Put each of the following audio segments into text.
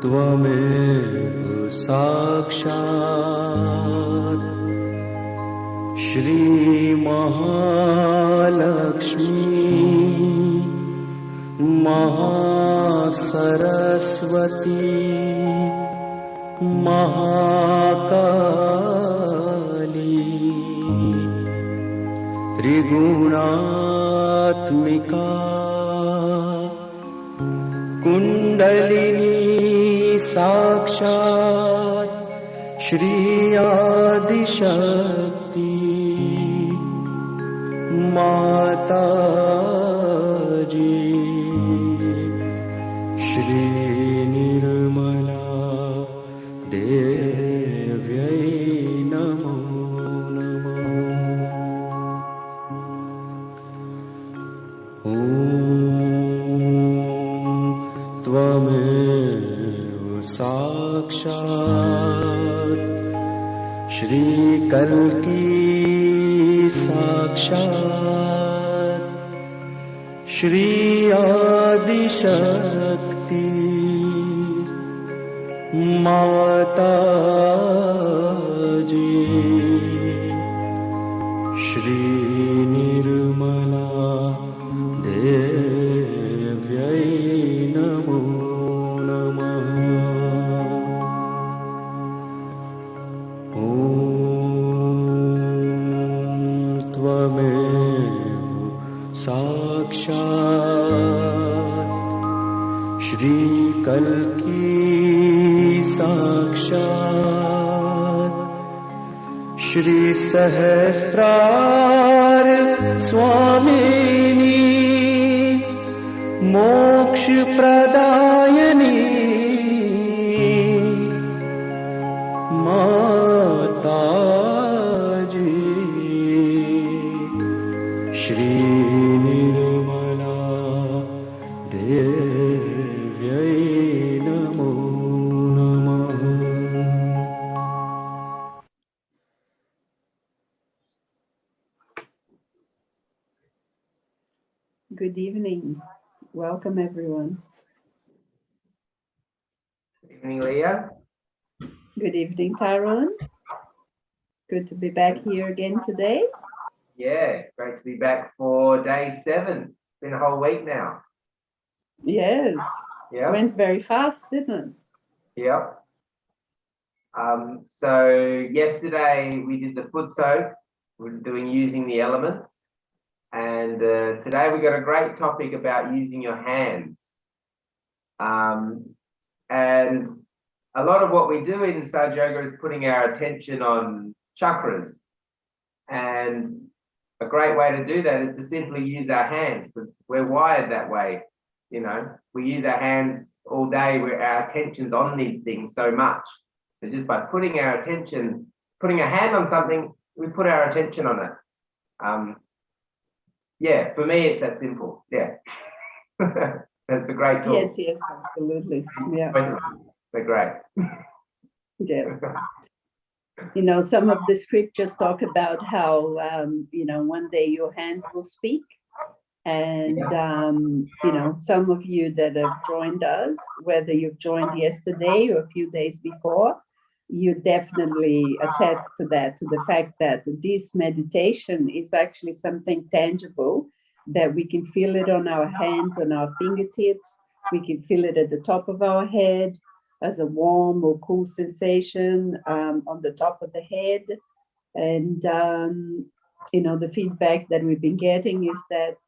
त्वमेव साक्षात् श्री महालक्ष्मी महासरस्वती महाकाली त्रिगुणात्मिका कुंडलिनी साक्षात् श्री आदिशक्ति माताजी श्री निर्मला देव्यै नमो नमः। ॐ त्वमेव साक्षात् श्री कल्की साक्षात् श्री आदिशक्ति माताजी श्री निर्मला देव्यै नमो नमः। ॐ त्वमेव साक्षात् श्री कल्की साक्षात् श्री सहस्रार स्वामिनी मोक्ष प्रदायिनी माताजी श्री निर्मला देव्यै नमो नमः। Good evening. Welcome, everyone. Good evening, Leah. Good evening, Tyrone. Good to be back here again today. Yeah, great to be back for day 7. It's been a whole week now. Yes. Yeah. Went very fast, didn't it? Yep. So yesterday we did the foot soak. We're doing using the elements. And today we got a great topic about using your hands. And a lot of what we do in Sahaja Yoga is putting our attention on chakras. And a great way to do that is to simply use our hands, because we're wired that way. You know, we use our hands all day, where our attention's on these things so much. So just by putting our attention, putting a hand on something, we put our attention on it. Yeah, for me, it's that simple. Yeah. It's a great tool. Yes, yes, absolutely. Yeah. They're great. Yeah. You know, some of the scriptures talk about how, you know, one day your hands will speak. And, you know, some of you that have joined us, whether you've joined yesterday or a few days before, you definitely attest to that, to the fact that this meditation is actually something tangible, that we can feel it on our hands, on our fingertips. We can feel it at the top of our head as a warm or cool sensation on the top of the head. And, you know, the feedback that we've been getting is that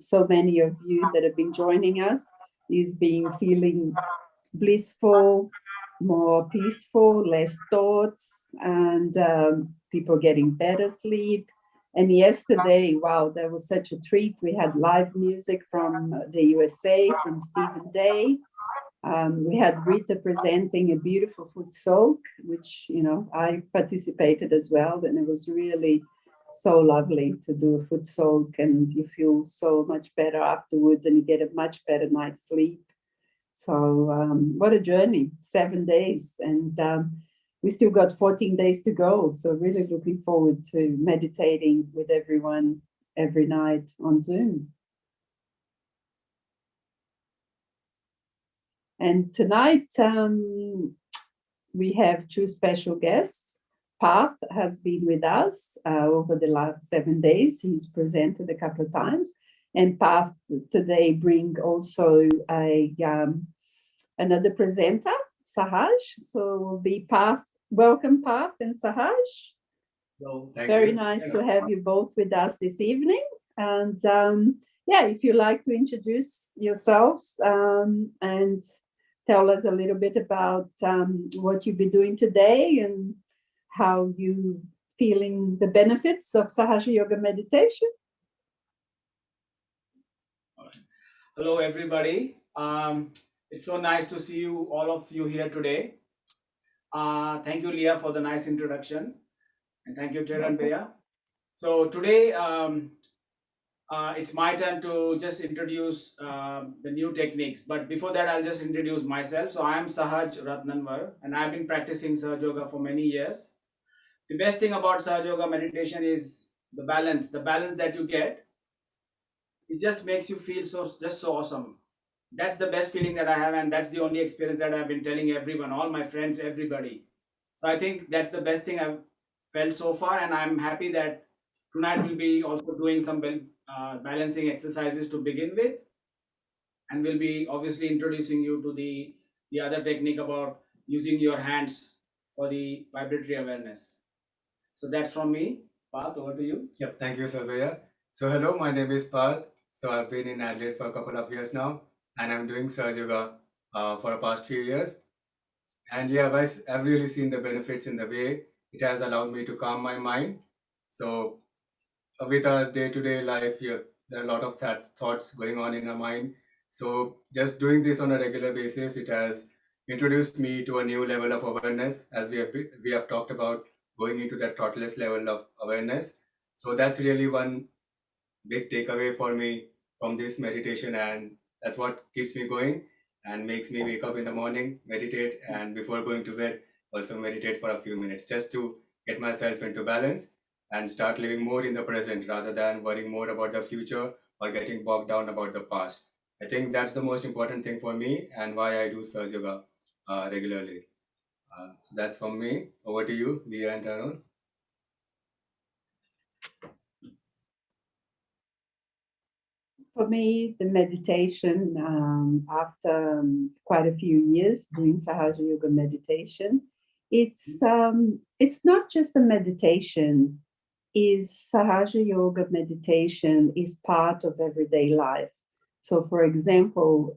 so many of you that have been joining us is feeling blissful, more peaceful, less thoughts, and people getting better sleep. And yesterday, wow, that was such a treat. We had live music from the USA, from Stephen Day. We had Rita presenting a beautiful foot soak, which, you know, I participated as well. And it was really so lovely to do a foot soak, and you feel so much better afterwards and you get a much better night's sleep. So what a journey, 7 days. And we still got 14 days to go. So really looking forward to meditating with everyone every night on Zoom. And tonight we have two special guests. Path has been with us over the last 7 days. He's presented a couple of times. And Path today bring also another presenter, Sahaj. So will be Path. Welcome, Path and Sahaj. Hello, Very nice to have you both with us this evening. And yeah, if you'd like to introduce yourselves and tell us a little bit about what you've been doing today and how you feeling the benefits of Sahaja Yoga meditation. Hello, everybody. It's so nice to see you, all of you here today. Thank you, Leah, for the nice introduction. And thank you, Ted and Bea. So today, it's my turn to just introduce the new techniques. But before that, I'll just introduce myself. So I am Sahaj Ratnanwar, and I've been practicing Sahaja Yoga for many years. The best thing about Sahaja Yoga meditation is the balance that you get. It just makes you feel so awesome. That's the best feeling that I have, and that's the only experience that I've been telling everyone, all my friends, everybody. So I think that's the best thing I've felt so far, and I'm happy that tonight we'll be also doing some balancing exercises to begin with, and we'll be obviously introducing you to the other technique about using your hands for the vibratory awareness. So that's from me. Parth, over to you. Yep, thank you, Sahaja. So hello, my name is Parth. So I've been in Adelaide for a couple of years now, and I'm doing Sahaja Yoga for the past few years. And yeah, guys, I've really seen the benefits in the way it has allowed me to calm my mind. So with our day-to-day life, there are a lot of thoughts going on in our mind. So just doing this on a regular basis, it has introduced me to a new level of awareness, as we have talked about going into that thoughtless level of awareness. So that's really one big takeaway for me from this meditation, and that's what keeps me going and makes me wake up in the morning, meditate, and before going to bed, also meditate for a few minutes just to get myself into balance and start living more in the present rather than worrying more about the future or getting bogged down about the past. I think that's the most important thing for me and why I do Sahaja Yoga regularly. That's from me. Over to you, Leah and Tarun. For me, the meditation, after quite a few years doing Sahaja Yoga meditation, it's not just a meditation. Sahaja Yoga meditation is part of everyday life. So, for example,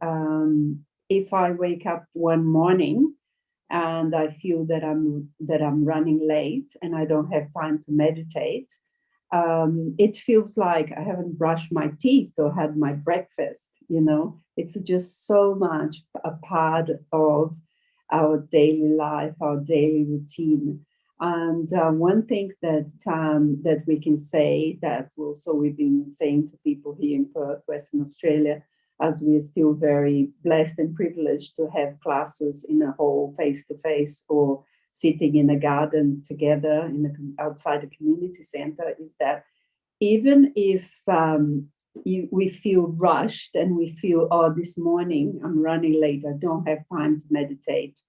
if I wake up one morning and I feel that I'm running late and I don't have time to meditate, it feels like I haven't brushed my teeth or had my breakfast. You know, it's just so much a part of our daily life, our daily routine. And one thing that we can say that also we've been saying to people here in Perth, Western Australia, as we're still very blessed and privileged to have classes in a hall face-to-face or sitting in a garden together outside a community center, is that even if we feel rushed and we feel, oh, this morning I'm running late, I don't have time to meditate,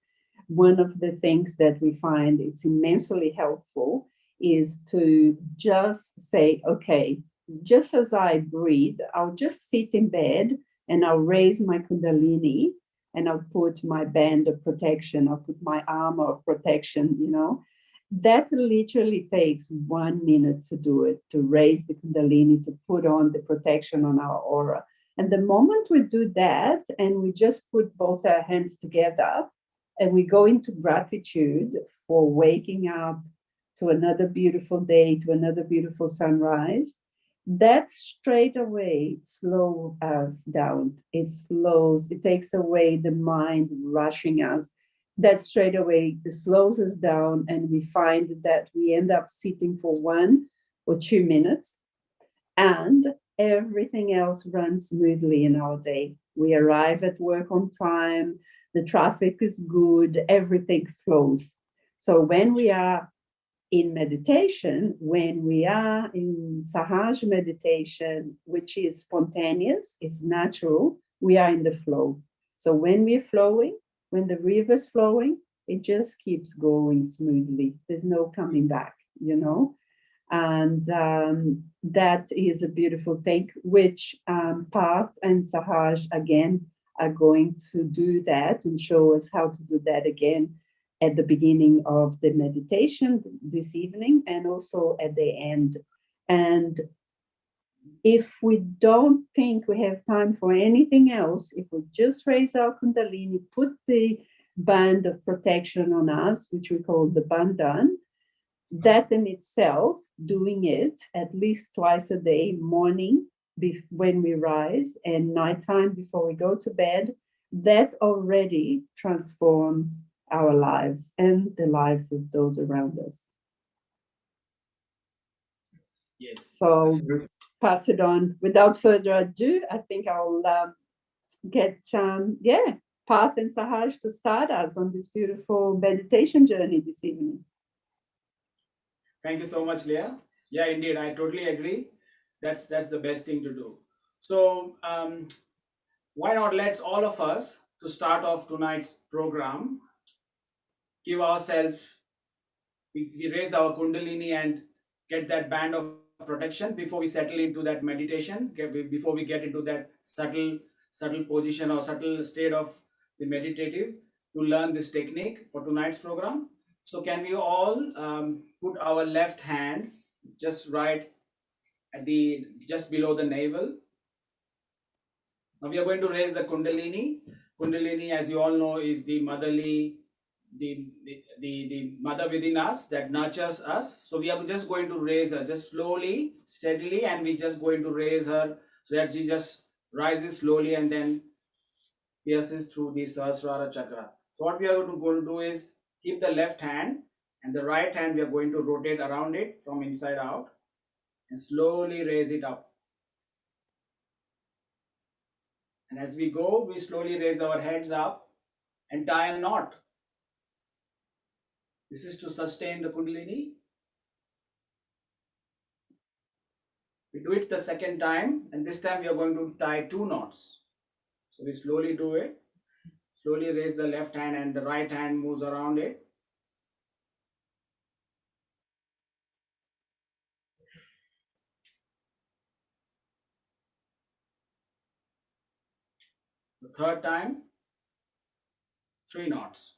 one of the things that we find it's immensely helpful is to just say, okay, just as I breathe, I'll just sit in bed and I'll raise my Kundalini and I'll put my band of protection, I'll put my armor of protection, you know. That literally takes 1 minute to do it, to raise the Kundalini, to put on the protection on our aura. And the moment we do that and we just put both our hands together and we go into gratitude for waking up to another beautiful day, to another beautiful sunrise, that straight away slows us down. It takes away the mind rushing us. That straight away slows us down, and we find that we end up sitting for 1 or 2 minutes, and everything else runs smoothly in our day. We arrive at work on time, the traffic is good, everything flows. So when we are in meditation, when we are in Sahaja meditation, which is spontaneous, is natural, we are in the flow. So when we're flowing, when the river's flowing, it just keeps going smoothly. There's no coming back, you know? And that is a beautiful thing, which Path and Sahaj again are going to do that and show us how to do that again at the beginning of the meditation this evening and also at the end. And if we don't think we have time for anything else, if we just raise our Kundalini, put the band of protection on us, which we call the bandhan, that in itself, doing it at least twice a day, morning when we rise and nighttime before we go to bed, that already transforms our lives and the lives of those around us. Yes. So pass it on. Without further ado, I think I'll get Path and Sahaj to start us on this beautiful meditation journey this evening. Thank you so much, Leah. Yeah, indeed, I totally agree. That's the best thing to do. So why not let's all of us to start off tonight's program, give ourselves, we raise our Kundalini and get that band of protection before we settle into that meditation, before we get into that subtle position or subtle state of the meditative to learn this technique for tonight's program. So can we all put our left hand just right at just below the navel. Now we are going to raise the Kundalini. Kundalini, as you all know, is the motherly, the mother within us that nurtures us. So we are just going to raise her just slowly, steadily, and we just going to raise her so that she just rises slowly and then pierces through the Sahasrara chakra. So what we are going to do is keep the left hand and the right hand we are going to rotate around it from inside out and slowly raise it up. And as we go, we slowly raise our heads up and tie a knot. This is to sustain the Kundalini. We do it the second time, and this time we are going to tie 2 knots. So we slowly do it. Slowly raise the left hand and the right hand moves around it. The third time, 3 knots.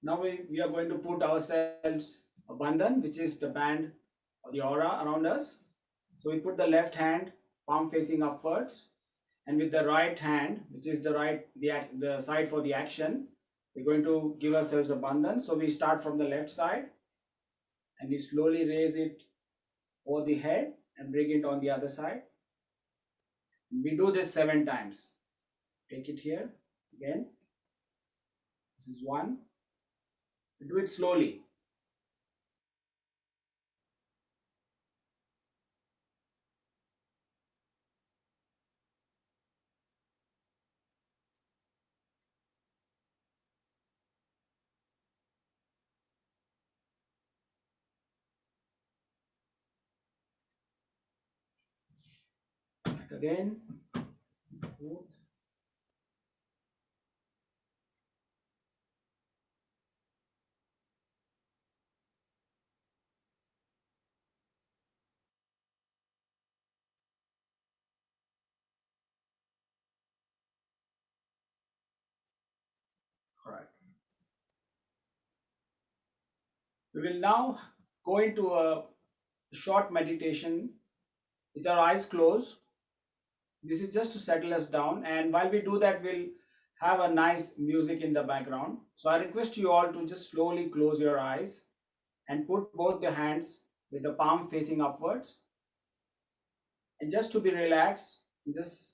Now we are going to put ourselves a bandhan, which is the band or the aura around us. So we put the left hand, palm facing upwards, and with the right hand, which is the side for the action, we're going to give ourselves a bandhan. So we start from the left side and we slowly raise it over the head and bring it on the other side. We do this 7 times. Take it here again. This is 1. We do it slowly. Back again. Smooth. All right. We will now go into a short meditation with our eyes closed. This is just to settle us down. And while we do that, we'll have a nice music in the background. So I request you all to just slowly close your eyes and put both the hands with the palm facing upwards. And just to be relaxed, just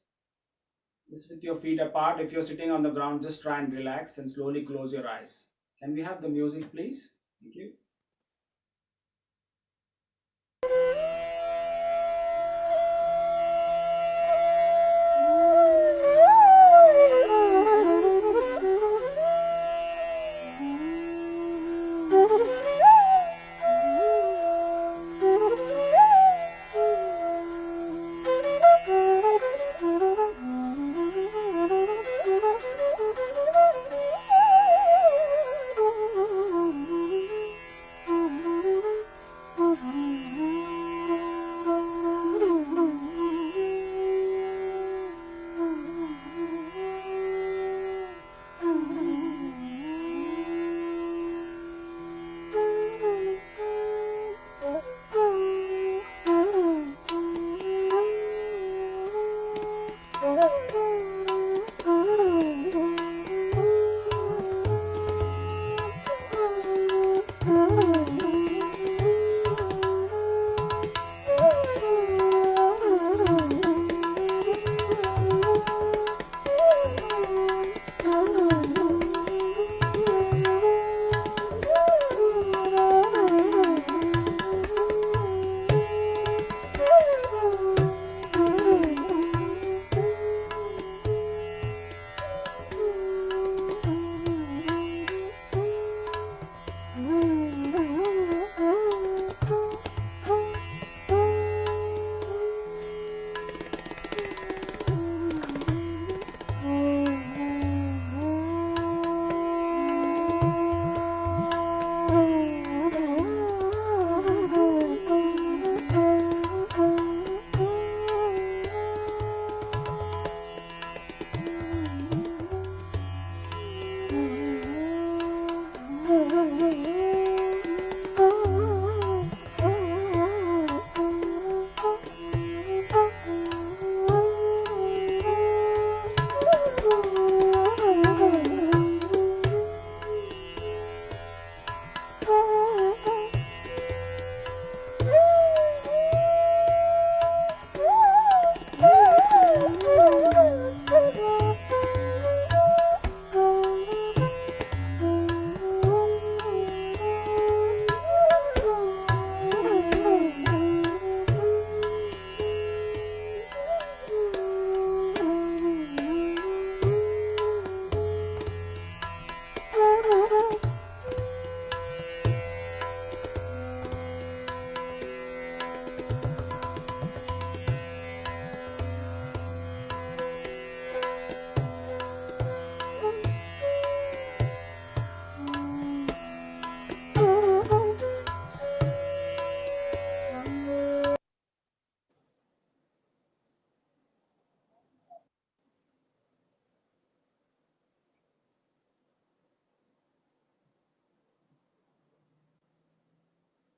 with your feet apart. If you're sitting on the ground, just try and relax and slowly close your eyes. Can we have the music, please? Thank you.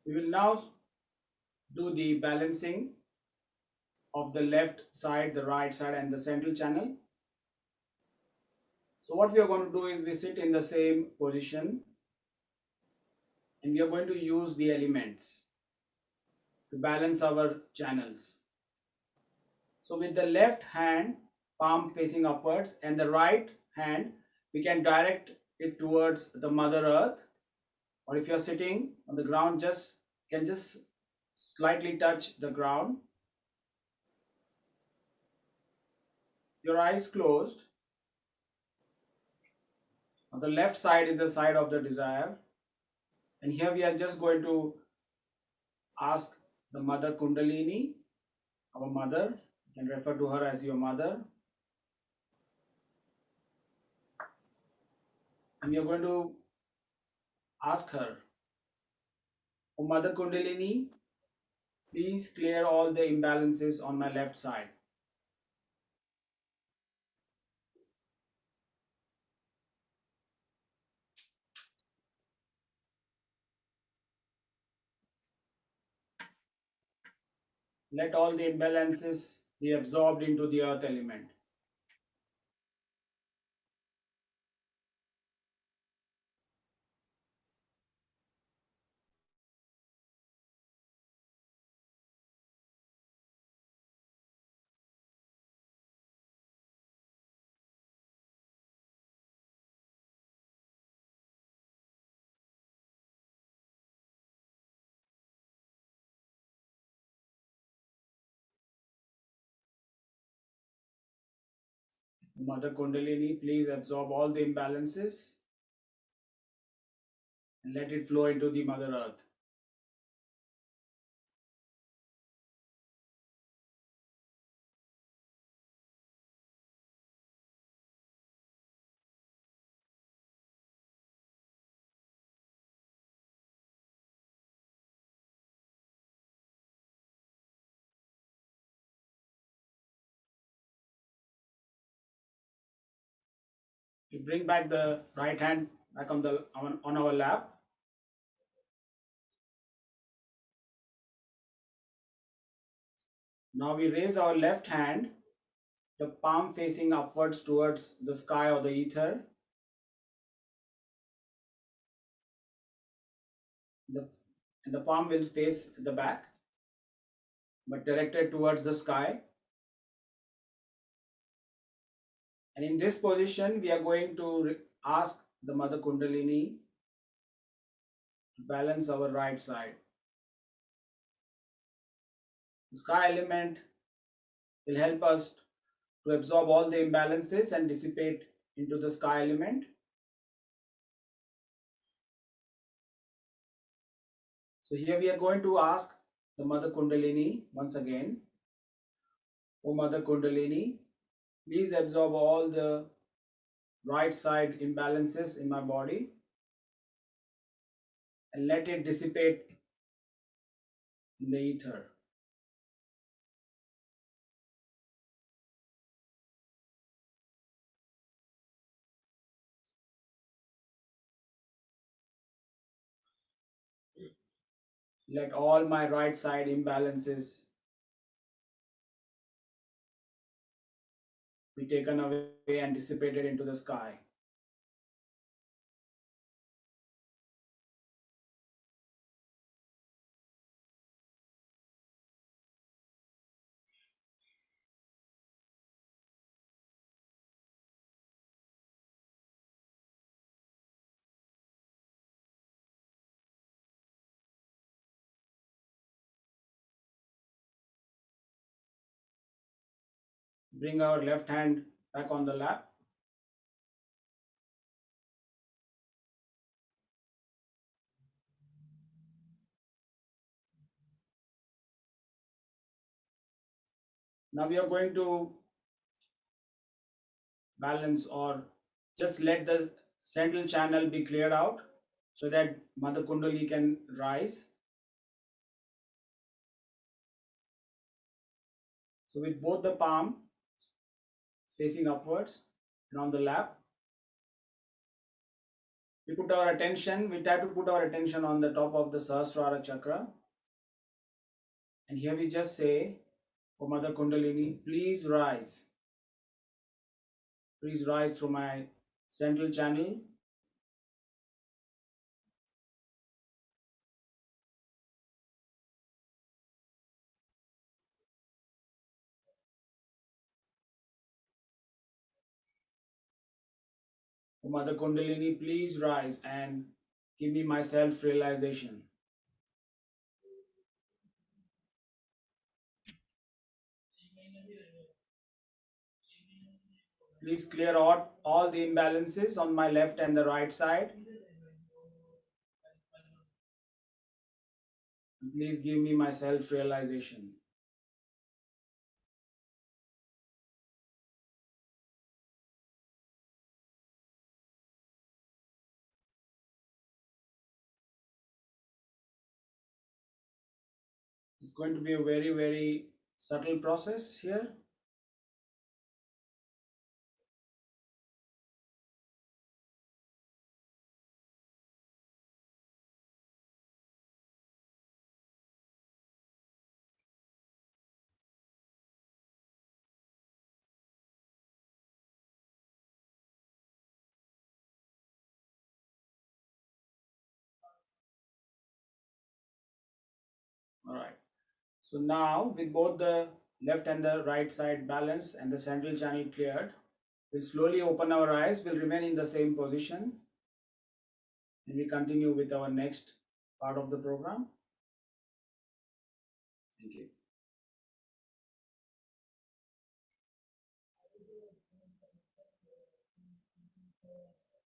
We will now do the balancing of the left side, the right side, and the central channel. So what we are going to do is we sit in the same position and we are going to use the elements to balance our channels. So with the left hand, palm facing upwards, and the right hand, we can direct it towards the Mother Earth. Or if you're sitting on the ground, just slightly touch the ground. Your eyes closed. On the left side is the side of the desire. And here we are just going to ask the Mother Kundalini, our mother. You can refer to her as your mother. And you're going to ask her, "Oh Mother Kundalini, please clear all the imbalances on my left side." Let all the imbalances be absorbed into the earth element. Mother Kundalini, please absorb all the imbalances and let it flow into the Mother Earth. We bring back the right hand back on our lap. Now we raise our left hand, the palm facing upwards towards the sky or the ether. And the palm will face the back, but directed towards the sky. And in this position, we are going to ask the Mother Kundalini to balance our right side. The sky element will help us to absorb all the imbalances and dissipate into the sky element. So here we are going to ask the Mother Kundalini once again. O Mother Kundalini, please absorb all the right side imbalances in my body and let it dissipate in the ether. Let all my right side imbalances be taken away and dissipated into the sky. Bring our left hand back on the lap. Now we are going to balance or just let the central channel be cleared out so that Mother Kundalini can rise. So with both the palm facing upwards and on the lap, we try to put our attention on the top of the Sahasrara chakra. And here we just say, O Mother Kundalini, please rise. Please rise through my central channel. O Mother Kundalini, please rise and give me my self-realization. Please clear out all the imbalances on my left and the right side. Please give me my self-realization. It's going to be a very, very subtle process here. All right. So now with both the left and the right side balanced and the central channel cleared, we'll slowly open our eyes. We'll remain in the same position and we continue with our next part of the program. Thank you.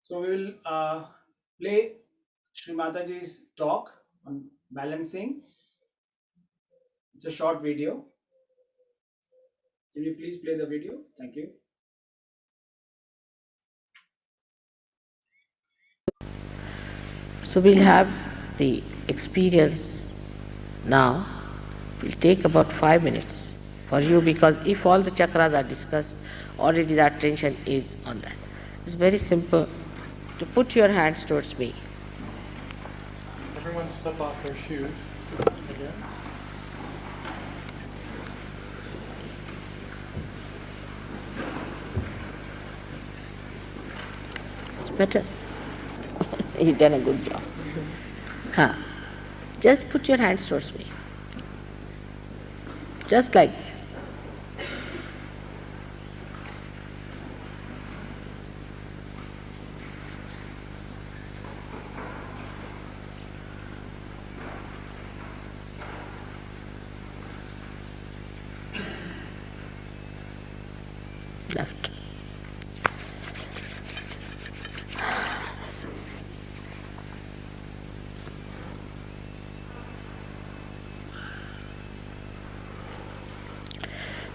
So we will play Shri Mataji's talk on balancing. It's a short video. Can you please play the video? Thank you. So we'll have the experience now. It will take about 5 minutes for you, because if all the chakras are discussed, already the attention is on that. It's very simple to put your hands towards me. Everyone step off their shoes again. It's better. You've done a good job. Huh. Just put your hands towards me. Just like this. Left.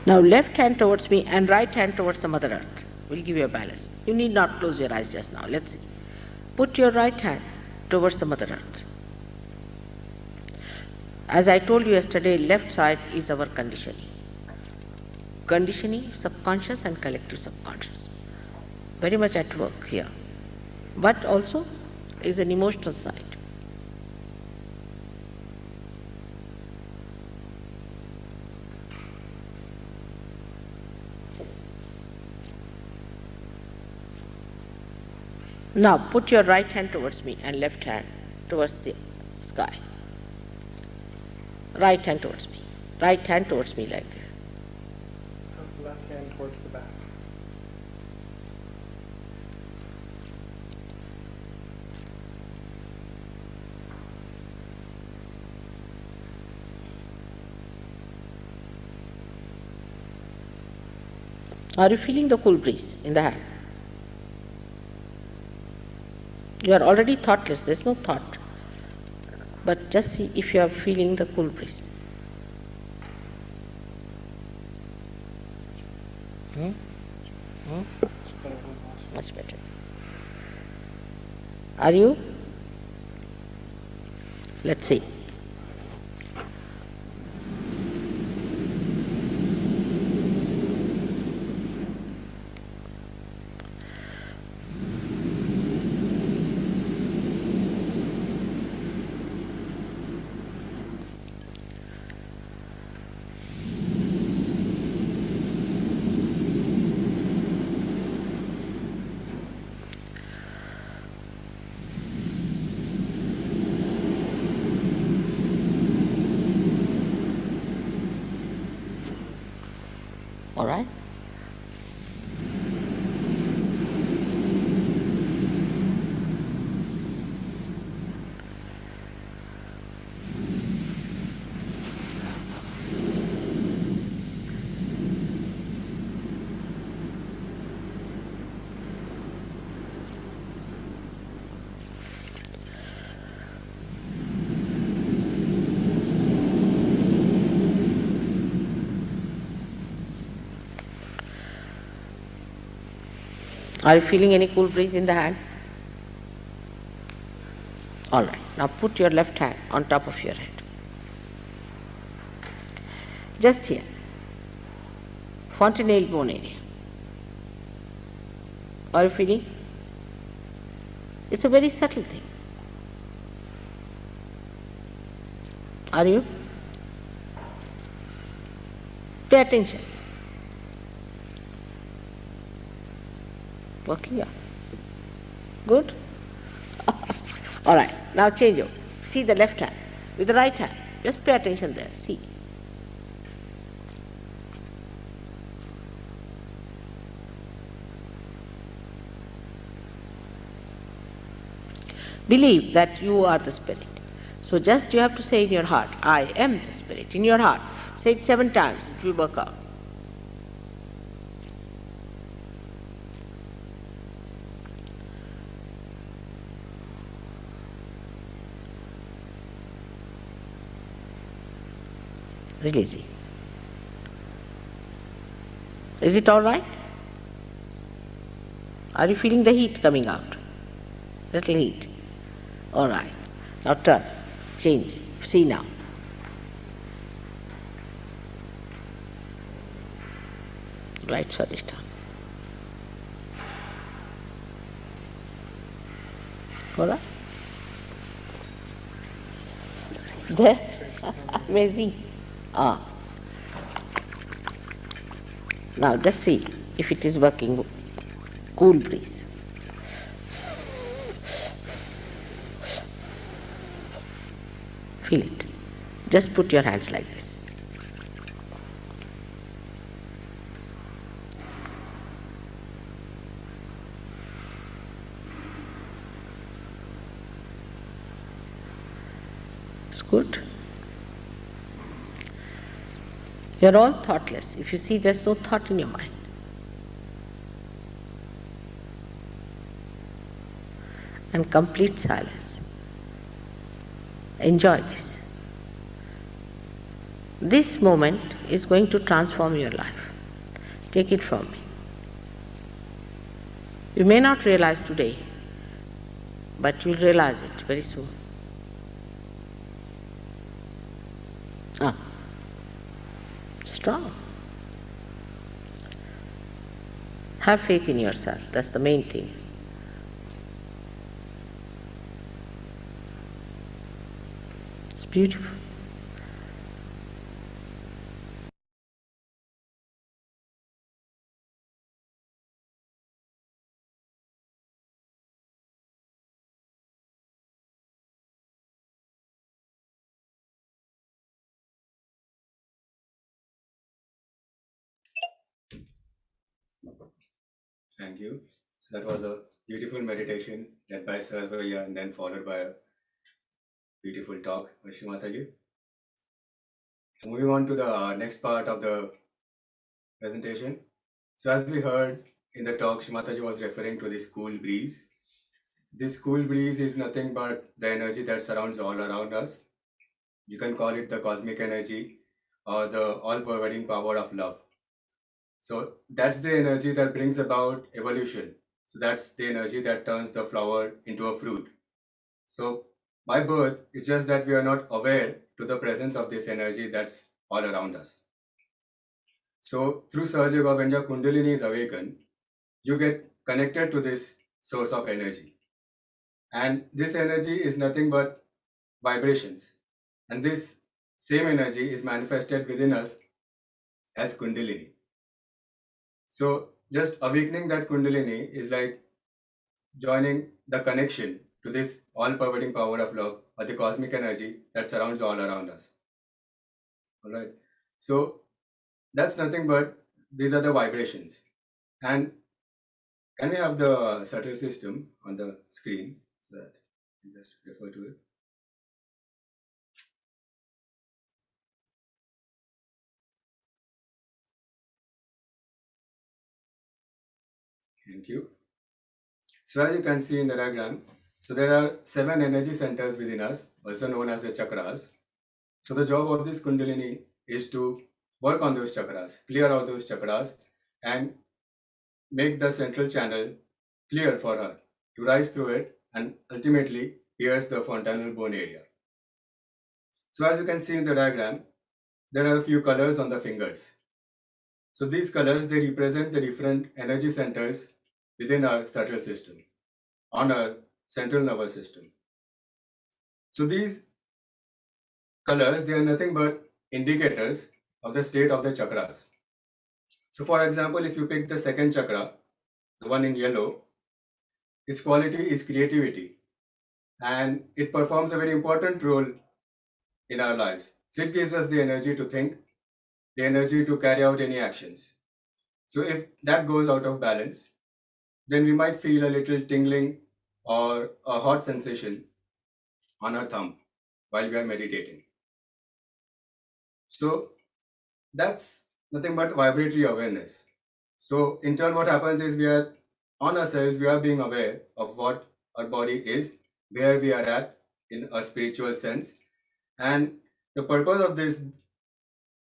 Now left hand towards me and right hand towards the Mother Earth will give you a balance. You need not close your eyes just now. Let's see. Put your right hand towards the Mother Earth. As I told you yesterday, left side is our conditioning. Conditioning, subconscious and collective subconscious. Very much at work here. But also is an emotional side. Now put your right hand towards me and left hand towards the sky. Right hand towards me. Right hand towards me like this. Left hand towards the back. Are you feeling the cool breeze in the hand? You are already thoughtless, there is no thought. But just see if you are feeling the cool breeze. Much better. Are you? Let's see. All right? Are you feeling any cool breeze in the hand? All right. Now put your left hand on top of your head. Just here. Fontanelle bone area. Are you feeling? It's a very subtle thing. Are you? Pay attention. Working out. Good? All right. Now change over. See the left hand with the right hand. Just pay attention there, see. Believe that you are the spirit. So just you have to say in your heart, I am the spirit. In your heart. Say it 7 times, it will work out. Release it. Is it all right? Are you feeling the heat coming out? Little heat. All right. Now turn. Change. See now. Right Swadhisthana. All right? There? Amazing. Now just see if it is working. Cool breeze. Feel it. Just put your hands like this. It's good. You're all thoughtless. If you see, there's no thought in your mind. And complete silence. Enjoy this. This moment is going to transform your life. Take it from me. You may not realize today, but you'll realize it very soon. Strong. Have faith in yourself. That's the main thing. It's beautiful. Thank you. So that was a beautiful meditation led by Sahaja and then followed by a beautiful talk by Shri Mataji. So moving on to the next part of the presentation. So as we heard in the talk, Shri Mataji was referring to this cool breeze. This cool breeze is nothing but the energy that surrounds all around us. You can call it the cosmic energy or the all-pervading power of love. So that's the energy that brings about evolution. So that's the energy that turns the flower into a fruit. So by birth, it's just that we are not aware to the presence of this energy that's all around us. So through Sahaja Yoga, when your Kundalini is awakened, you get connected to this source of energy. And this energy is nothing but vibrations. And this same energy is manifested within us as Kundalini. So just awakening that Kundalini is like joining the connection to this all-pervading power of love or the cosmic energy that surrounds all around us. All right. So that's nothing but these are the vibrations. And can we have the subtle system on the screen so that you just refer to it? Thank you. So as you can see in the diagram, so there are 7 energy centers within us, also known as the chakras. So the job of this Kundalini is to work on those chakras, clear out those chakras, and make the central channel clear for her to rise through it and ultimately pierce the fontanel bone area. So as you can see in the diagram, there are a few colors on the fingers. So these colors, they represent the different energy centers within our subtle system, on our central nervous system. So these colors, they are nothing but indicators of the state of the chakras. So for example, if you pick the second chakra, the one in yellow, its quality is creativity, and it performs a very important role in our lives. So it gives us the energy to think, the energy to carry out any actions. So if that goes out of balance, then we might feel a little tingling or a hot sensation on our thumb while we are meditating. So that's nothing but vibratory awareness. So in turn, what happens is we are on ourselves, we are being aware of what our body is, where we are at in a spiritual sense. And the purpose of this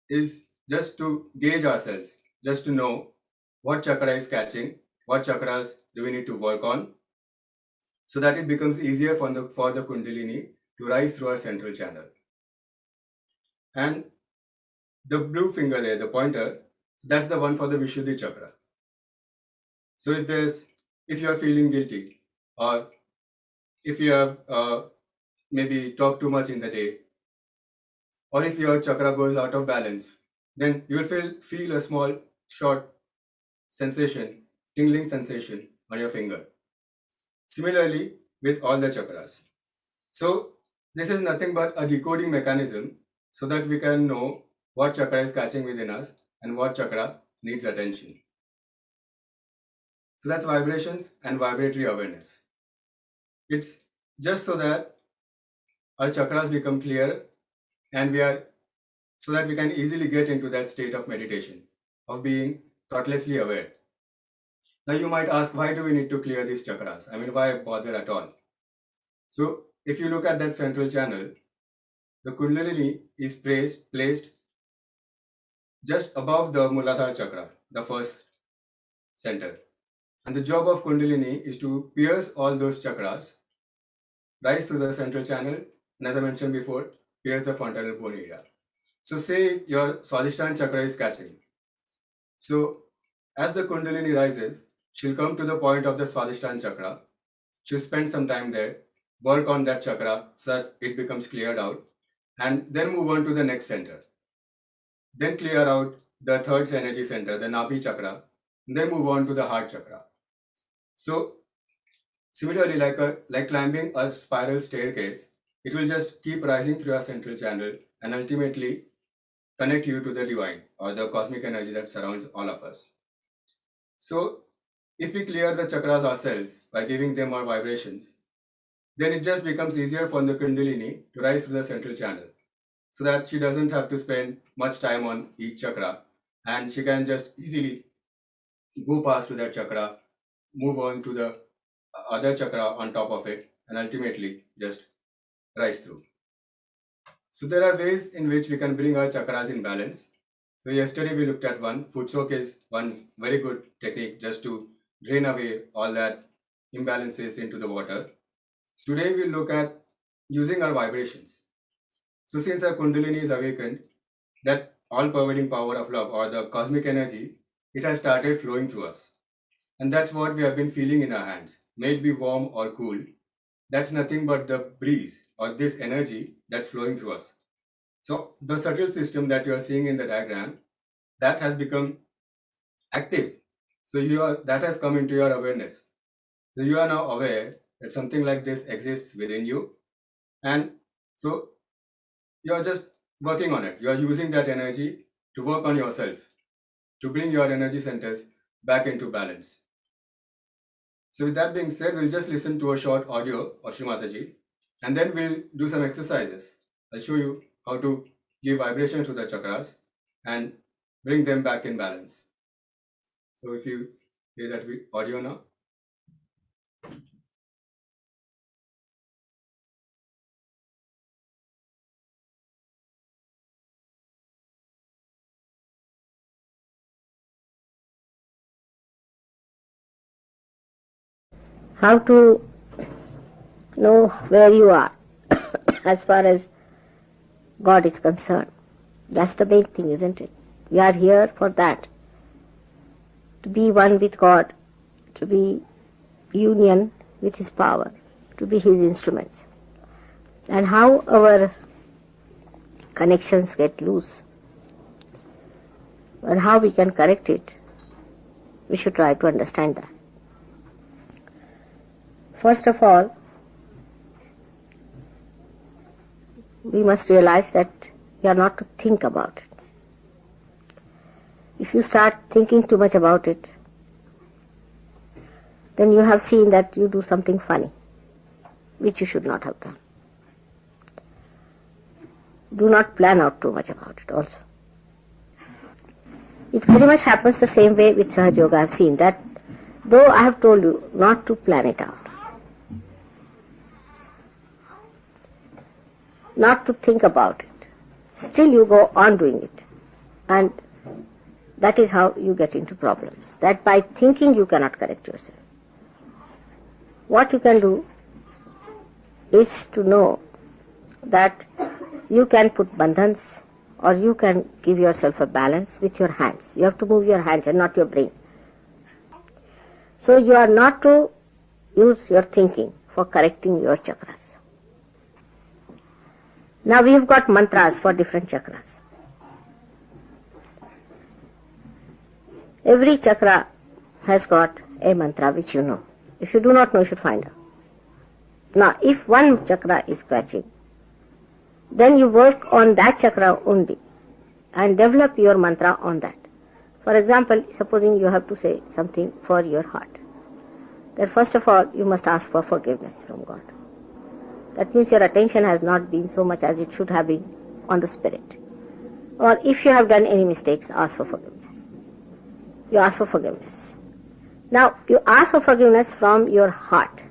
is just to gauge ourselves, just to know what chakra is catching, what chakras do we need to work on, so that it becomes easier for the Kundalini to rise through our central channel. And the blue finger there, the pointer, that's the one for the Vishuddhi chakra. So if you are feeling guilty, or if you have maybe talked too much in the day, or if your chakra goes out of balance, then you will feel a small, short sensation, tingling sensation on your finger. Similarly, with all the chakras. So this is nothing but a decoding mechanism so that we can know what chakra is catching within us and what chakra needs attention. So that's vibrations and vibratory awareness. It's just so that our chakras become clear and so that we can easily get into that state of meditation, of being thoughtlessly aware. Now you might ask, why do we need to clear these chakras? I mean, why bother at all? So if you look at that central channel, the Kundalini is placed just above the Muladhara chakra, the first center. And the job of Kundalini is to pierce all those chakras, rise through the central channel, and as I mentioned before, pierce the frontal bone area. So say your Swadhisthana chakra is catching. So as the Kundalini rises, she'll come to the point of the Swadhisthana chakra. She'll spend some time there, work on that chakra so that it becomes cleared out, and then move on to the next center. Then clear out the third energy center, the Nabi chakra, and then move on to the heart chakra. So similarly, like climbing a spiral staircase, it will just keep rising through our central channel and ultimately connect you to the divine or the cosmic energy that surrounds all of us. So if we clear the chakras ourselves by giving them our vibrations, then it just becomes easier for the Kundalini to rise through the central channel so that she doesn't have to spend much time on each chakra and she can just easily go past to that chakra, move on to the other chakra on top of it, and ultimately just rise through. So there are ways in which we can bring our chakras in balance. So yesterday we looked at one. Foot soak is one very good technique just to drain away all that imbalances into the water. Today we'll look at using our vibrations. So since our Kundalini is awakened, that all-pervading power of love or the cosmic energy, it has started flowing through us. And that's what we have been feeling in our hands. May it be warm or cool, that's nothing but the breeze or this energy that's flowing through us. So the subtle system that you are seeing in the diagram, that has become active. So that has come into your awareness. So you are now aware that something like this exists within you. And so you are just working on it. You are using that energy to work on yourself, to bring your energy centers back into balance. So with that being said, we'll just listen to a short audio of Shri Mataji, and then we'll do some exercises. I'll show you how to give vibration to the chakras and bring them back in balance. So if you hear that audio now. How to know where you are as far as God is concerned. That's the main thing, isn't it? We are here for that. To be one with God, to be union with His power, to be His instruments. And how our connections get loose and how we can correct it, we should try to understand that. First of all, we must realize that we are not to think about it. If you start thinking too much about it, then you have seen that you do something funny, which you should not have done. Do not plan out too much about it also. It very much happens the same way with Sahaja Yoga. I have seen that, though I have told you not to plan it out, not to think about it, still you go on doing it. And that is how you get into problems. That by thinking you cannot correct yourself. What you can do is to know that you can put bandhans or you can give yourself a balance with your hands. You have to move your hands and not your brain. So you are not to use your thinking for correcting your chakras. Now we have got mantras for different chakras. Every chakra has got a mantra which you know. If you do not know, you should find out. Now, if one chakra is catching, then you work on that chakra only and develop your mantra on that. For example, supposing you have to say something for your heart, then first of all, you must ask for forgiveness from God. That means your attention has not been so much as it should have been on the spirit. Or if you have done any mistakes, ask for forgiveness. You ask for forgiveness. Now, you ask for forgiveness from your heart.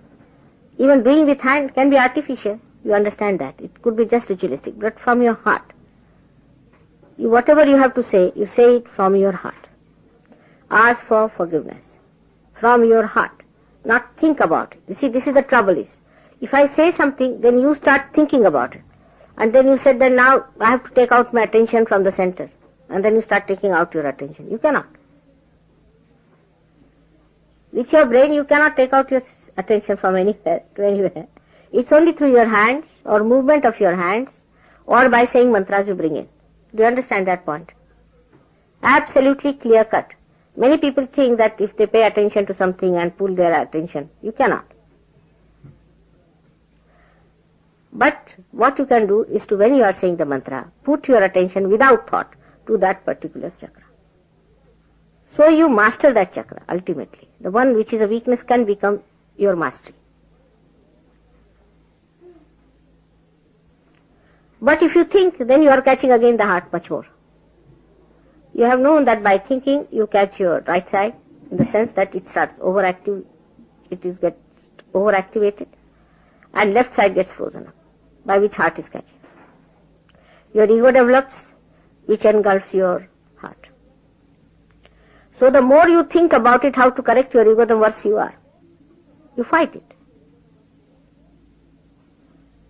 Even doing with hand can be artificial. You understand that. It could be just ritualistic, but from your heart. Whatever you have to say, you say it from your heart. Ask for forgiveness from your heart. Not think about it. You see, this is the trouble is. If I say something, then you start thinking about it. And then you said that now I have to take out my attention from the center. And then you start taking out your attention. You cannot. With your brain, you cannot take out your attention from anywhere to anywhere. It's only through your hands or movement of your hands or by saying mantras you bring in. Do you understand that point? Absolutely clear cut. Many people think that if they pay attention to something and pull their attention, you cannot. But what you can do is to, when you are saying the mantra, put your attention without thought to that particular chakra. So you master that chakra ultimately. The one which is a weakness can become your mastery. But if you think, then you are catching again the heart much more. You have known that by thinking you catch your right side in the sense that it starts overactive, gets overactivated, and left side gets frozen up, by which heart is catching. Your ego develops, which engulfs your heart. So the more you think about it, how to correct your ego, the worse you are. You fight it.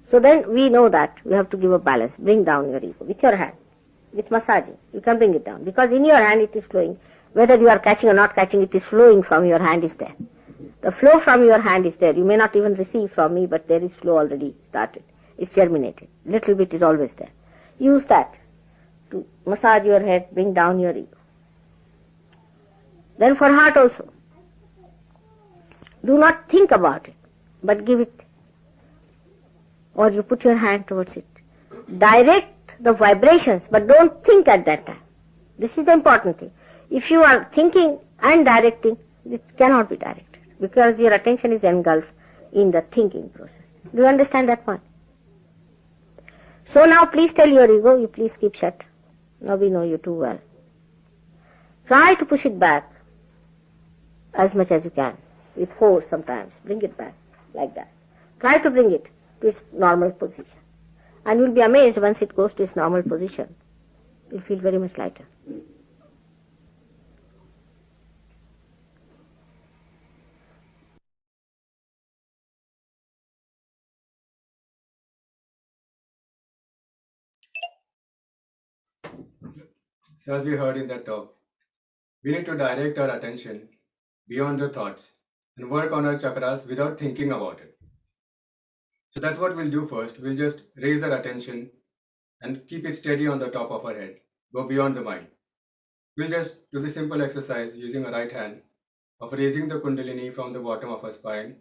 So then we know that we have to give a balance, bring down your ego with your hand, with massaging. You can bring it down because in your hand it is flowing. Whether you are catching or not catching, it is flowing from your hand is there. The flow from your hand is there. You may not even receive from me, but there is flow already started. It's germinated. Little bit is always there. Use that to massage your head, bring down your ego. Then for heart also. Do not think about it, but give it. Or you put your hand towards it. Direct the vibrations, but don't think at that time. This is the important thing. If you are thinking and directing, it cannot be directed because your attention is engulfed in the thinking process. Do you understand that point? So now please tell your ego, you please keep shut. Now we know you too well. Try to push it back as much as you can, with force sometimes. Bring it back, like that. Try to bring it to its normal position. And you'll be amazed once it goes to its normal position. You'll feel very much lighter. So as we heard in that talk, we need to direct our attention beyond the thoughts and work on our chakras without thinking about it. So that's what we'll do first. We'll just raise our attention and keep it steady on the top of our head. Go beyond the mind. We'll just do the simple exercise using our right hand of raising the Kundalini from the bottom of our spine,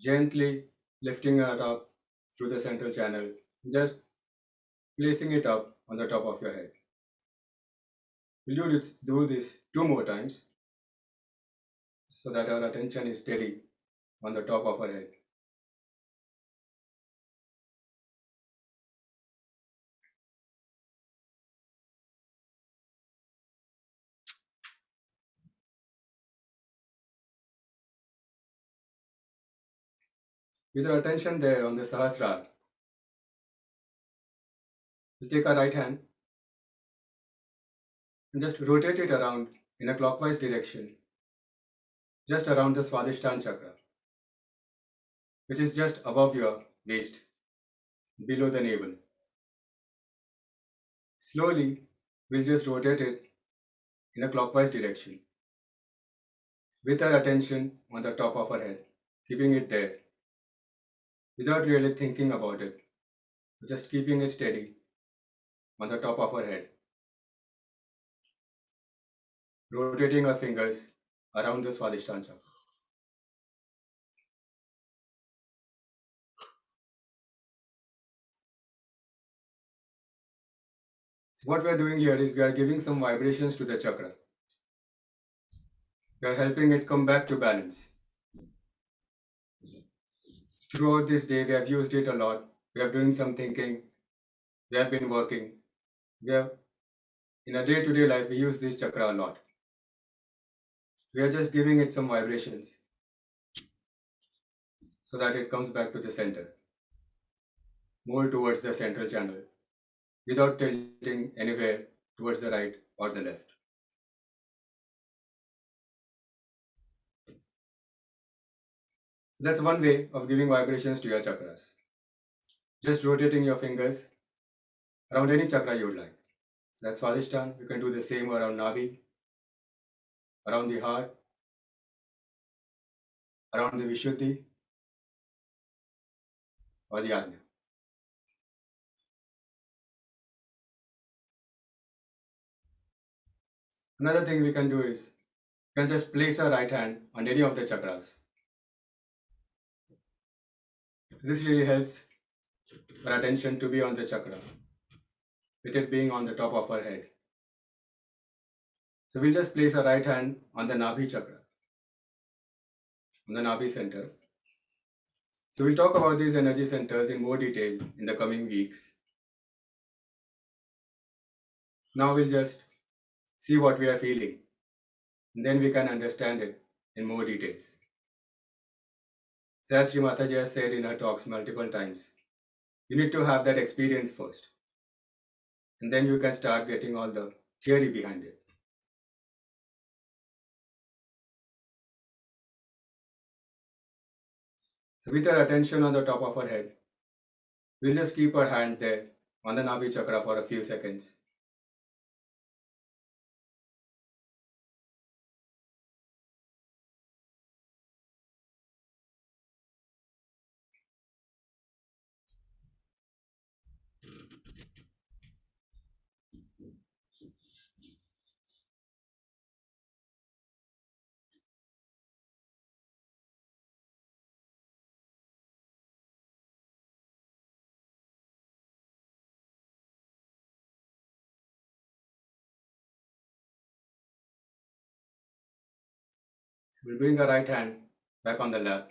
gently lifting it up through the central channel. Just placing it up on the top of your head. We'll do this 2 more times so that our attention is steady on the top of our head. With our attention there on the Sahasrara, we'll take our right hand and just rotate it around in a clockwise direction, just around the Swadhisthana chakra, which is just above your waist, below the navel. Slowly, we'll just rotate it in a clockwise direction, with our attention on the top of our head, keeping it there, without really thinking about it, just keeping it steady on the top of our head. Rotating our fingers around the Swadhisthana chakra. So what we are doing here is we are giving some vibrations to the chakra. We are helping it come back to balance. Throughout this day, we have used it a lot. We are doing some thinking. We have been working. In a day-to-day life, we use this chakra a lot. We are just giving it some vibrations so that it comes back to the center, more towards the central channel, without tilting anywhere towards the right or the left. That's one way of giving vibrations to your chakras. Just rotating your fingers around any chakra you would like. So that's Swadhisthana. You can do the same around Nabi, around the heart, around the Vishuddhi, or the Ajna. Another thing we can do is, you can just place our right hand on any of the chakras. This really helps our attention to be on the chakra, with it being on the top of our head. So we'll just place our right hand on the Nabhi chakra, on the Nabhi center. So we'll talk about these energy centers in more detail in the coming weeks. Now we'll just see what we are feeling, and then we can understand it in more details. So as Shri Mataji has said in her talks multiple times, you need to have that experience first, and then you can start getting all the theory behind it. So with our attention on the top of our head, we'll just keep our hand there on the Nabhi chakra for a few seconds. We'll bring our right hand back on the lap.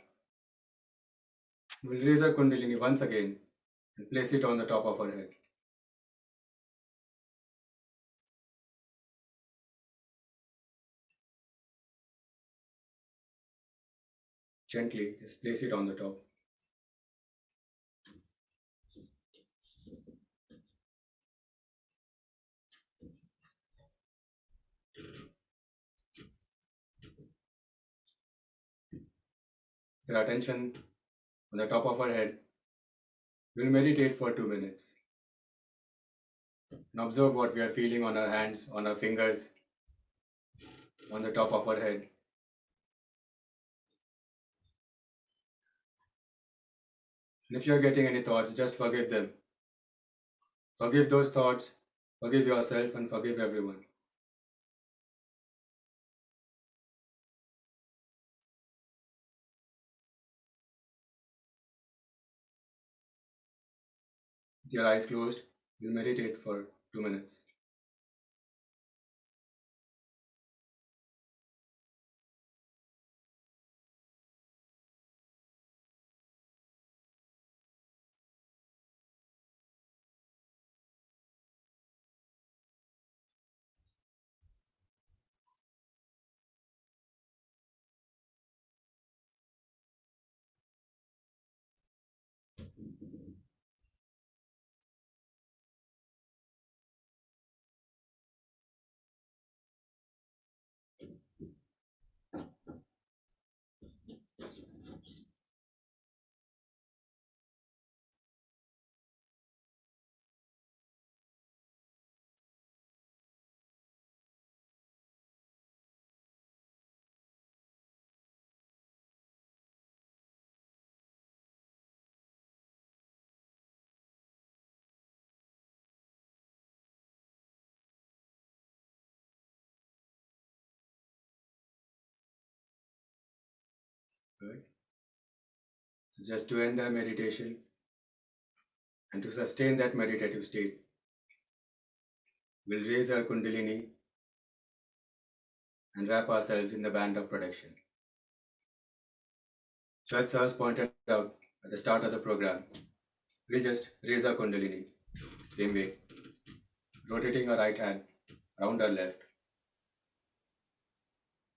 We'll raise our Kundalini once again and place it on the top of our head. Gently, just place it on the top. With our attention on the top of our head, we'll meditate for 2 minutes and observe what we are feeling on our hands, on our fingers, on the top of our head. And if you're getting any thoughts, just forgive them. Forgive those thoughts, forgive yourself, and forgive everyone. With your eyes closed, We'll meditate for 2 minutes. Good. So just to end our meditation and to sustain that meditative state, we'll raise our Kundalini and wrap ourselves in the band of protection. So as Sahaj pointed out at the start of the program, we'll just raise our Kundalini, same way, rotating our right hand around our left.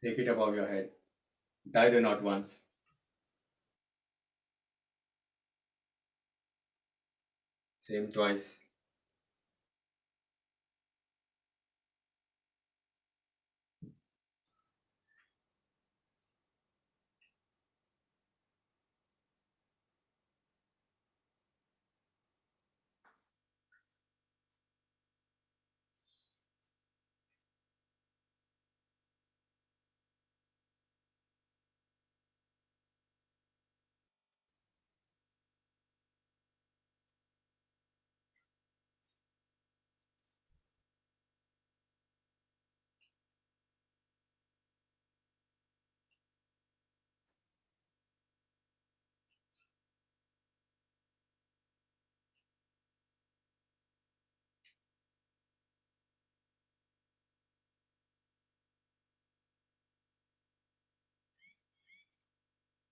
Take it above your head, tie the knot once. Same twice.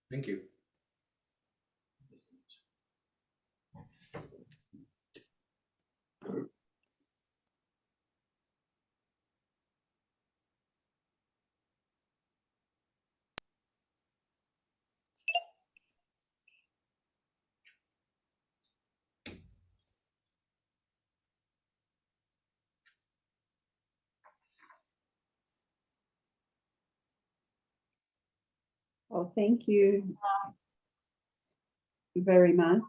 Thank you. Oh, thank you very much,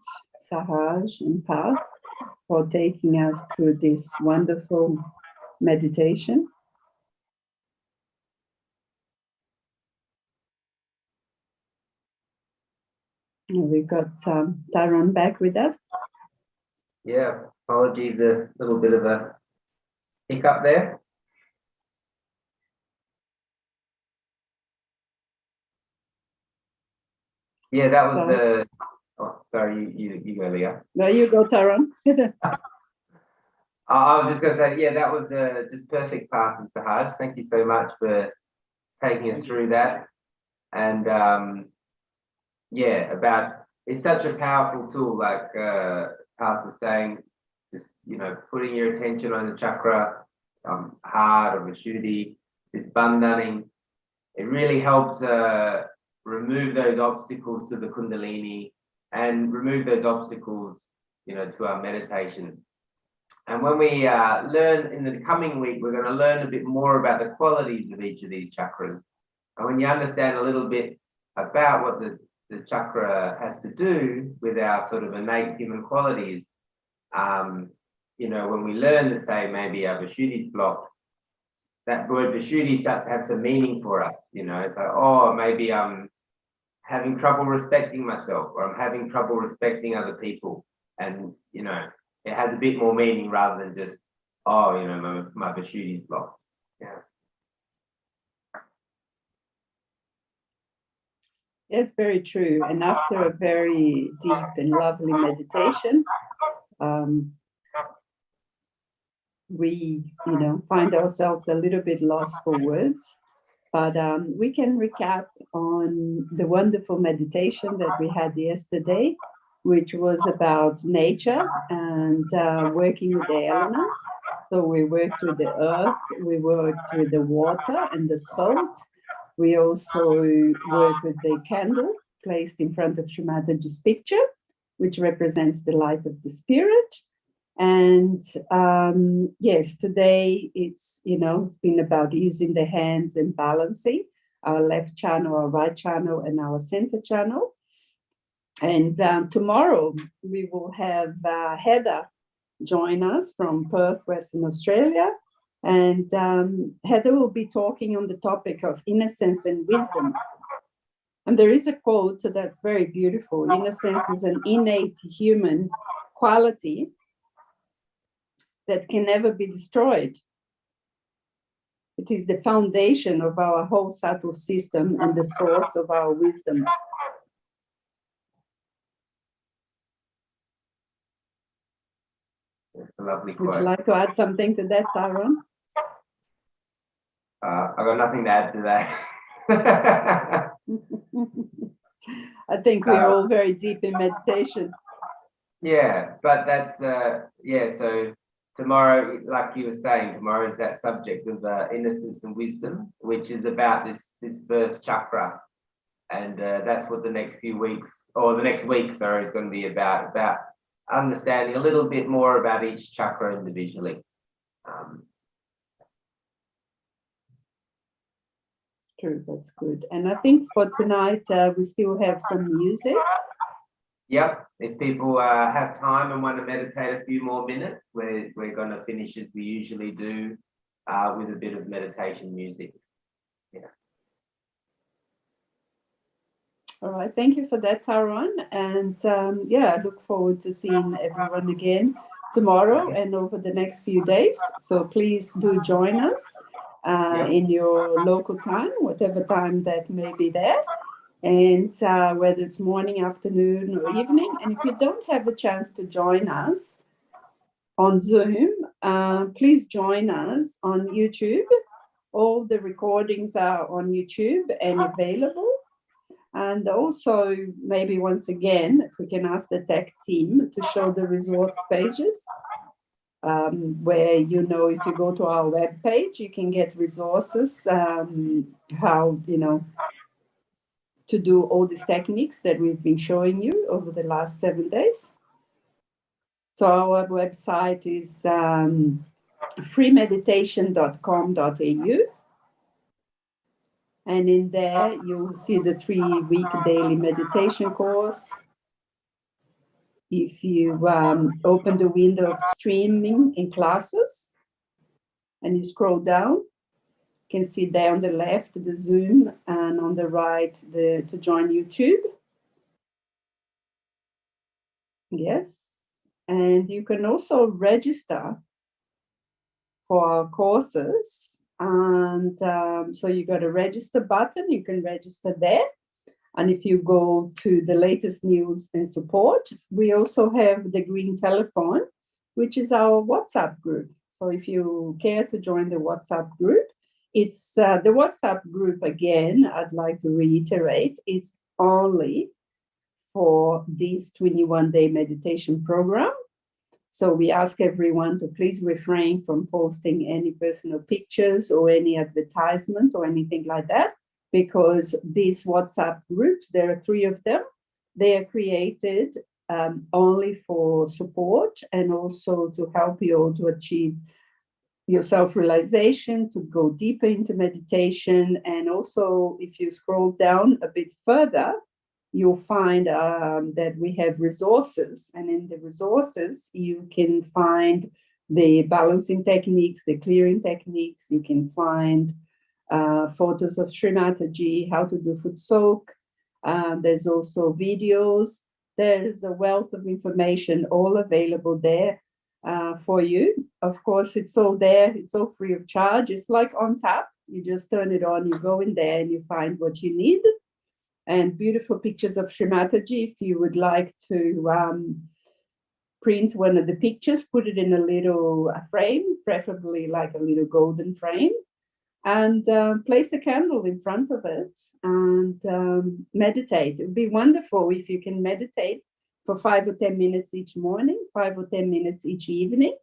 Sahaj and Path, for taking us through this wonderful meditation. And we've got Tyrone back with us. Yeah, apologies, a little bit of a hiccup there. Yeah, that was the. Oh, sorry, you go, Leah. There you go, Tyrone. I was just going to say, yeah, that was just perfect, Path and Sahaj. Thank you so much for taking us through that. And yeah, it's such a powerful tool, like Path was saying, just, putting your attention on the chakra, heart or Vishuddhi, this bandhaning. It really helps remove those obstacles to the Kundalini and remove those obstacles, to our meditation. And when we learn in the coming week, we're going to learn a bit more about the qualities of each of these chakras. And when you understand a little bit about what the chakra has to do with our sort of innate human qualities, when we learn that, say, maybe our Vishuddhi is blocked, that word Vishuddhi starts to have some meaning for us. It's like, oh, maybe I'm having trouble respecting myself, or I'm having trouble respecting other people. And, it has a bit more meaning rather than just, oh, my Vishuddhi is blocked. Yeah. It's very true. And after a very deep and lovely meditation, we, find ourselves a little bit lost for words. But we can recap on the wonderful meditation that we had yesterday, which was about nature and working with the elements. So we worked with the earth, we worked with the water and the salt. We also worked with the candle placed in front of Shri Mataji's picture, which represents the light of the spirit. And yes, today it's, it's been about using the hands and balancing our left channel, our right channel, and our center channel. And tomorrow we will have Heather join us from Perth, Western Australia. And Heather will be talking on the topic of innocence and wisdom. And there is a quote that's very beautiful. Innocence is an innate human quality that can never be destroyed. It is the foundation of our whole subtle system and the source of our wisdom. It's a lovely quote. Would you like to add something to that, Tyrone? I've got nothing to add to that. I think we're all very deep in meditation. Yeah, but that's, so tomorrow, like you were saying, tomorrow is that subject of innocence and wisdom, which is about this first chakra. And that's what the next few weeks, or the next week, sorry, is going to be about understanding a little bit more about each chakra individually. True, that's good. And I think for tonight, we still have some music. Yep, if people have time and want to meditate a few more minutes, we're going to finish as we usually do with a bit of meditation music. Yeah. All right, thank you for that, Tyrone. And I look forward to seeing everyone again tomorrow and over the next few days. So please do join us in your local time, whatever time that may be there. And whether it's morning, afternoon, or evening. And if you don't have a chance to join us on Zoom, please join us on YouTube. All the recordings are on YouTube and available. And also, maybe once again, if we can ask the tech team to show the resource pages, where, if you go to our webpage, you can get resources, how, to do all these techniques that we've been showing you over the last 7 days. So our website is freemeditation.com.au. And in there, you'll see the 3-week daily meditation course. If you open the window of streaming in classes and you scroll down, you can see there on the left the Zoom and on the right to join YouTube. Yes, and you can also register for our courses. And so you got a register button, you can register there. And if you go to the latest news and support, we also have the green telephone, which is our WhatsApp group. So if you care to join the WhatsApp group, it's the WhatsApp group, again, I'd like to reiterate, it's only for this 21-day meditation program. So we ask everyone to please refrain from posting any personal pictures or any advertisement or anything like that, because these WhatsApp groups, there are 3 of them, they are created only for support and also to help you all to achieve your self-realization, to go deeper into meditation. And also, if you scroll down a bit further, you'll find that we have resources. And in the resources, you can find the balancing techniques, the clearing techniques. You can find photos of Shri Mataji, how to do foot soak. There's also videos. There's a wealth of information all available there for you. Of course, it's all there. It's all free of charge. It's like on tap. You just turn it on, you go in there and you find what you need. And beautiful pictures of Shri Mataji. If you would like to print one of the pictures, put it in a little frame, preferably like a little golden frame, and place a candle in front of it and meditate. It would be wonderful if you can meditate for 5 or 10 minutes each morning, 5 or 10 minutes each evening,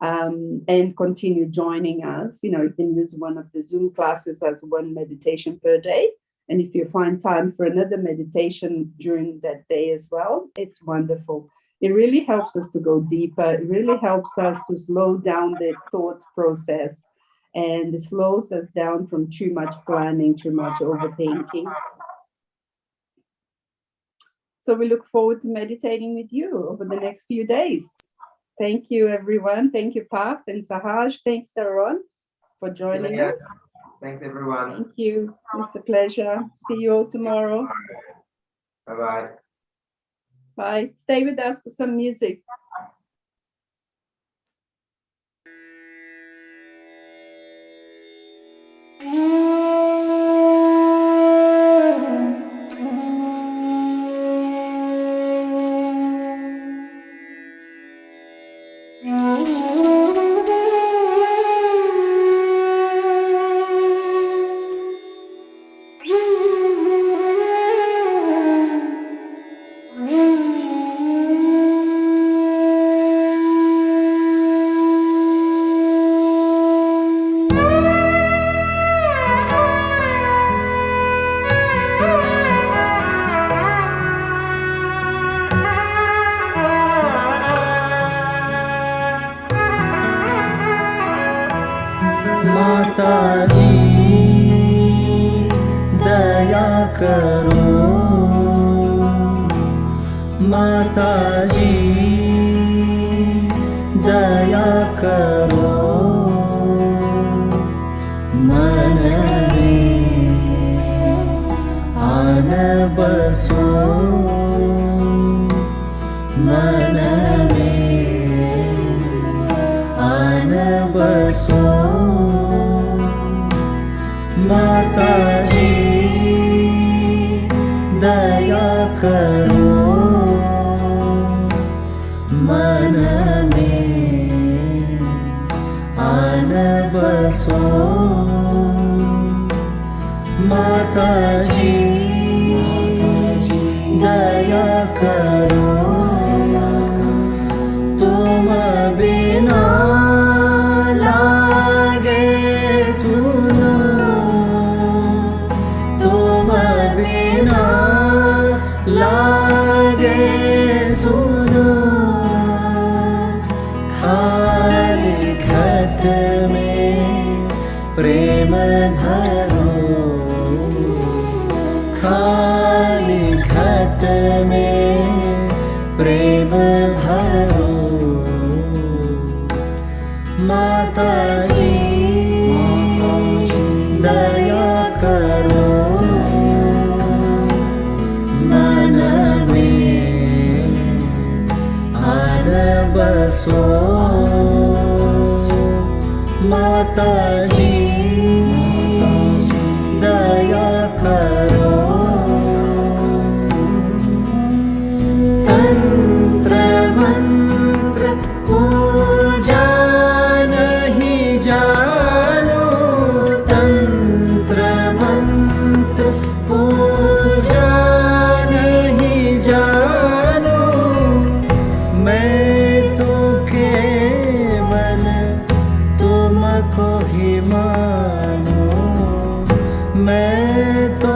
and continue joining us. You know, you can use one of the Zoom classes as one meditation per day. And if you find time for another meditation during that day as well, it's wonderful. It really helps us to go deeper. It really helps us to slow down the thought process, and it slows us down from too much planning, too much overthinking. So we look forward to meditating with you over the next few days. Thank you, everyone. Thank you, Parth and Sahaj. Thanks, Taron, for joining us. Thanks, everyone. Thank you. It's a pleasure. See you all tomorrow. Bye-bye. Bye. Stay with us for some music. माताजी दया करो, माताजी दया करो, मन में आन बसो, मन में आन बसो। माताजी दया करो, मन में आन बसो। माताजी दया करो, तुम बिना लागे सुनो, तुम बिना लागे सुनो। खाली घट में प्रेम भरो, खाली घट में प्रेम भरो। माताजी दया करो, मन में आन बसो। माताजी दया करो, तंत्र मंत्र पूजा नहीं जानो, तंत्र मंत्र पूजा नहीं जानो। मैं तो केवल तुमको ही मानो, मैं तो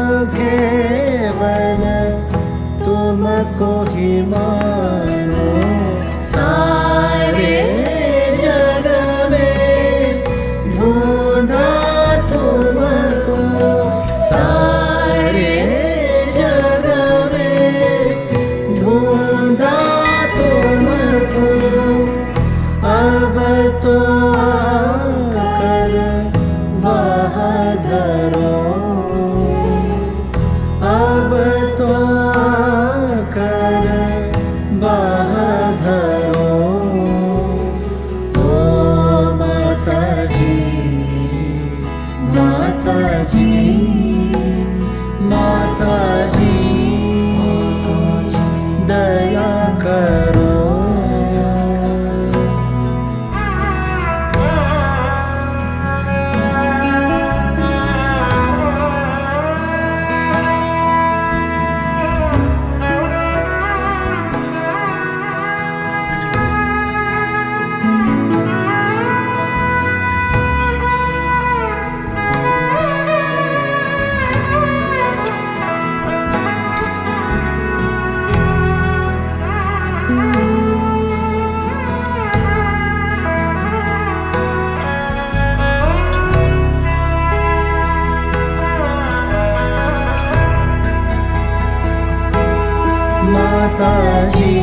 माताजी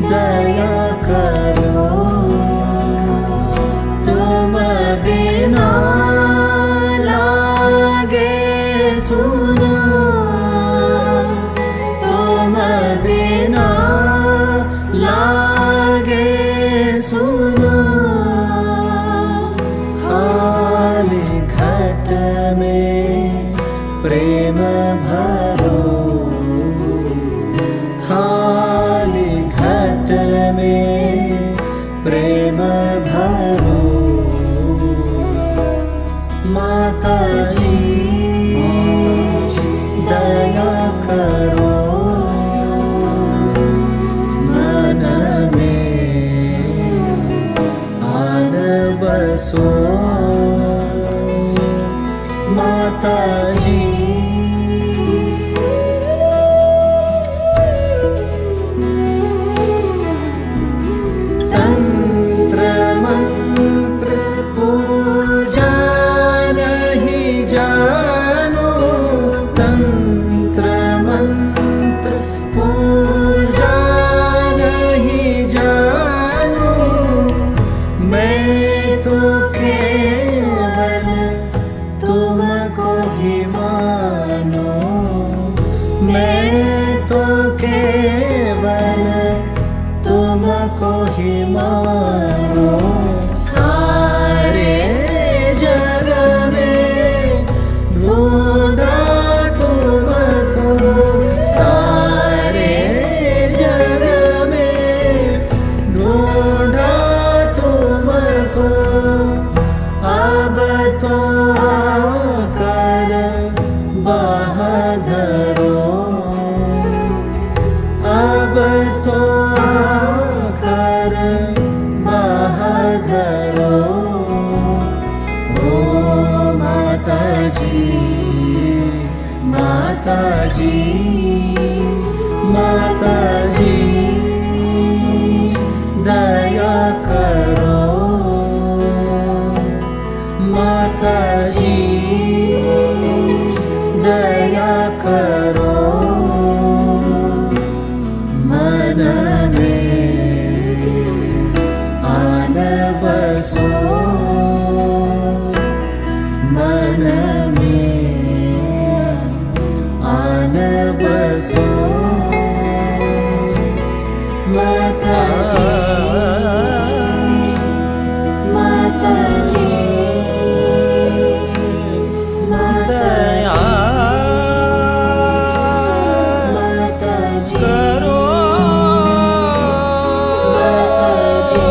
दया करो, तुम बिना लागे सुनो, तुम बिना लागे सुनो। खाली घट में प्रेम भरो, खाली घट में प्रेम भरो। माताजी दया करो, मन में आन बसो। माताजी तंत्र मंत्र पूजा नहीं जानो, तंत्र मंत्र पूजा नहीं जानो। मैं तो केवल तुमको ही मानो, मैं तो केवल तुमको ही मानो। सारे जग में ढूंढा तुमको, सारे जग में ढूंढा तुमको। अब तो आकर बहादुरो, अब तो आकर बहादुरो। ओ माताजी माताजी माताजी दया करो, माताजी दया करो। मन में आन बसो, मन में आन बसो। माताजी माताजी माताजी माताजी करो, माताजी